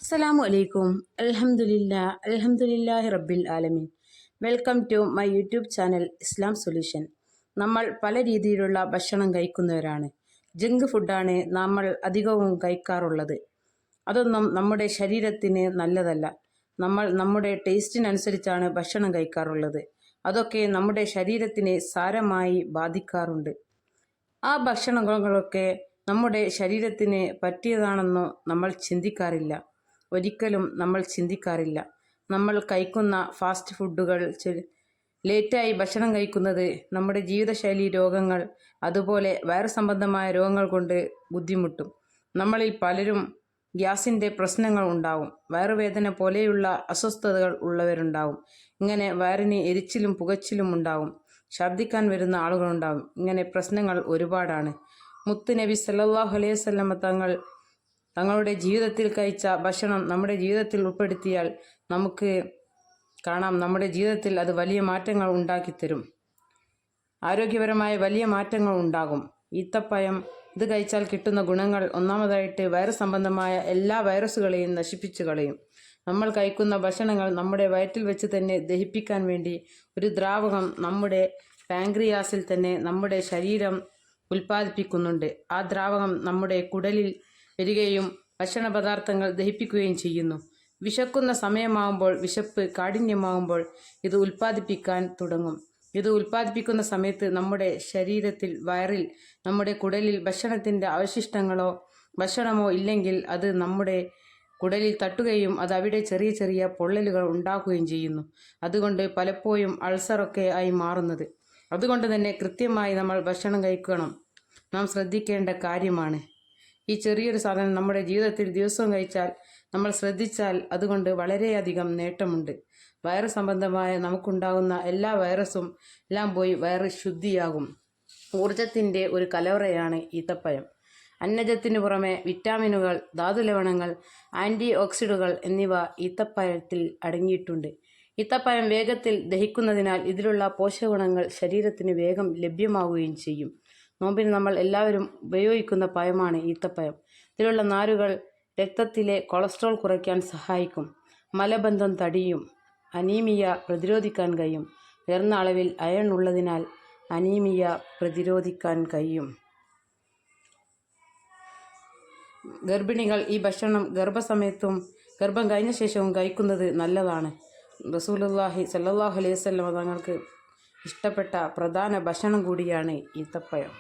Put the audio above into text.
അസ്സലാമു അലൈക്കും. അൽഹംദുലില്ലാഹി റബ്ബിൽ ആലമീൻ. Welcome to my YouTube channel Islam solution. നമ്മൾ പല രീതിയിലുള്ള ഭക്ഷണം കഴിക്കുന്നവരാണ്. ജങ്ക് ഫുഡാണ് നമ്മൾ അധികവും കഴിക്കാറുള്ളത്. അതൊന്നും നമ്മുടെ ശരീരത്തിന് നല്ലതല്ല. നമ്മൾ നമ്മുടെ ടേസ്റ്റിനനുസരിച്ചാണ് ഭക്ഷണം കഴിക്കാറുള്ളത്. അതൊക്കെ നമ്മുടെ ശരീരത്തിനെ സാരമായി ബാധിക്കാറുണ്ട്. ആ ഭക്ഷണങ്ങളൊക്കെ നമ്മുടെ ശരീരത്തിന് പറ്റിയതാണെന്നോ നമ്മൾ ചിന്തിക്കാറില്ല. ഒരിക്കലും നമ്മൾ ചിന്തിക്കാറില്ല. നമ്മൾ കഴിക്കുന്ന ഫാസ്റ്റ് ഫുഡുകൾ, ലേറ്റായി ഭക്ഷണം കഴിക്കുന്നത് നമ്മുടെ ജീവിതശൈലി രോഗങ്ങൾ, അതുപോലെ വയറു സംബന്ധമായ രോഗങ്ങൾ കൊണ്ട് ബുദ്ധിമുട്ടും. നമ്മളിൽ പലരും ഗ്യാസിൻ്റെ പ്രശ്നങ്ങൾ ഉണ്ടാവും. വയറുവേദന പോലെയുള്ള അസ്വസ്ഥതകൾ ഉള്ളവരുണ്ടാവും. ഇങ്ങനെ വയറിന് എരിച്ചിലും പുകച്ചിലും ഉണ്ടാവും. ഛർദ്ദിക്കാൻ വരുന്ന ആളുകളുണ്ടാവും. ഇങ്ങനെ പ്രശ്നങ്ങൾ ഒരുപാടാണ്. മുത്ത് നബി സല്ലല്ലാഹു അലൈഹി വസല്ലമ തങ്ങളുടെ ജീവിതത്തിൽ കഴിച്ച ഭക്ഷണം നമ്മുടെ ജീവിതത്തിൽ ഉൾപ്പെടുത്തിയാൽ നമുക്ക് കാണാം, നമ്മുടെ ജീവിതത്തിൽ അത് വലിയ മാറ്റങ്ങൾ ഉണ്ടാക്കിത്തരും. ആരോഗ്യപരമായ വലിയ മാറ്റങ്ങൾ ഉണ്ടാകും. ഈത്തപ്പഴം ഇത് കഴിച്ചാൽ കിട്ടുന്ന ഗുണങ്ങൾ: ഒന്നാമതായിട്ട് വയറു സംബന്ധമായ എല്ലാ വൈറസുകളെയും നശിപ്പിച്ചു കളയും. നമ്മൾ കഴിക്കുന്ന ഭക്ഷണങ്ങൾ നമ്മുടെ വയറ്റിൽ വെച്ച് തന്നെ ദഹിപ്പിക്കാൻ വേണ്ടി ഒരു ദ്രാവകം നമ്മുടെ പാൻക്രിയാസിൽ തന്നെ നമ്മുടെ ശരീരം ഉൽപ്പാദിപ്പിക്കുന്നുണ്ട്. ആ ദ്രാവകം നമ്മുടെ കുടലിൽ വരികയും ഭക്ഷണ പദാർത്ഥങ്ങൾ ദഹിപ്പിക്കുകയും ചെയ്യുന്നു. വിശക്കുന്ന സമയമാകുമ്പോൾ, വിശപ്പ് കാഠിന്യമാകുമ്പോൾ ഇത് ഉൽപ്പാദിപ്പിക്കാൻ തുടങ്ങും. ഇത് ഉൽപ്പാദിപ്പിക്കുന്ന സമയത്ത് നമ്മുടെ ശരീരത്തിൽ, വയറിൽ, നമ്മുടെ കുടലിൽ ഭക്ഷണത്തിൻ്റെ അവശിഷ്ടങ്ങളോ ഭക്ഷണമോ ഇല്ലെങ്കിൽ അത് നമ്മുടെ കുടലിൽ തട്ടുകയും അത് അവിടെ ചെറിയ ചെറിയ പൊള്ളലുകൾ ഉണ്ടാക്കുകയും ചെയ്യുന്നു. അതുകൊണ്ട് പലപ്പോഴും അൾസറൊക്കെ ആയി മാറുന്നത്. അതുകൊണ്ട് തന്നെ കൃത്യമായി നമ്മൾ ഭക്ഷണം കഴിക്കണം. നാം ശ്രദ്ധിക്കേണ്ട കാര്യമാണ്. ഈ ചെറിയൊരു സാധനം നമ്മുടെ ജീവിതത്തിൽ ദിവസവും കഴിച്ചാൽ, നമ്മൾ ശ്രദ്ധിച്ചാൽ അതുകൊണ്ട് വളരെയധികം നേട്ടമുണ്ട്. വയറ് സംബന്ധമായ നമുക്കുണ്ടാകുന്ന എല്ലാ വൈറസും എല്ലാം പോയി വയറ് ശുദ്ധിയാകും. ഊർജത്തിൻ്റെ ഒരു കലവറയാണ് ഈത്തപ്പഴം. അന്നജത്തിന് പുറമെ വിറ്റാമിനുകൾ, ധാതുലവണങ്ങൾ, ആൻറ്റി ഓക്സിഡുകൾ എന്നിവ ഈത്തപ്പഴത്തിൽ അടങ്ങിയിട്ടുണ്ട്. ഈത്തപ്പഴം വേഗത്തിൽ ദഹിക്കുന്നതിനാൽ ഇതിലുള്ള പോഷകഗുണങ്ങൾ ശരീരത്തിന് വേഗം ലഭ്യമാവുകയും ചെയ്യും. നോമ്പിന് നമ്മൾ എല്ലാവരും ഉപയോഗിക്കുന്ന പഴമാണ് ഈത്തപ്പഴം. ഇതിലുള്ള നാരുകൾ രക്തത്തിലെ കൊളസ്ട്രോൾ കുറയ്ക്കാൻ സഹായിക്കും. മലബന്ധം തടിയും. അനീമിയ പ്രതിരോധിക്കാൻ കഴിയും. ഉയർന്ന അളവിൽ അയൺ ഉള്ളതിനാൽ അനീമിയ പ്രതിരോധിക്കാൻ കഴിയും. ഗർഭിണികൾ ഈ ഭക്ഷണം ഗർഭസമയത്തും ഗർഭം കഴിഞ്ഞ ശേഷവും കഴിക്കുന്നത് നല്ലതാണ്. റസൂലുള്ളാഹി സ്വല്ലല്ലാഹു അലൈഹി വസല്ലം തങ്ങൾക്ക് ഇഷ്ടപ്പെട്ട പ്രധാന ഭക്ഷണം കൂടിയാണ് ഈത്തപ്പഴം.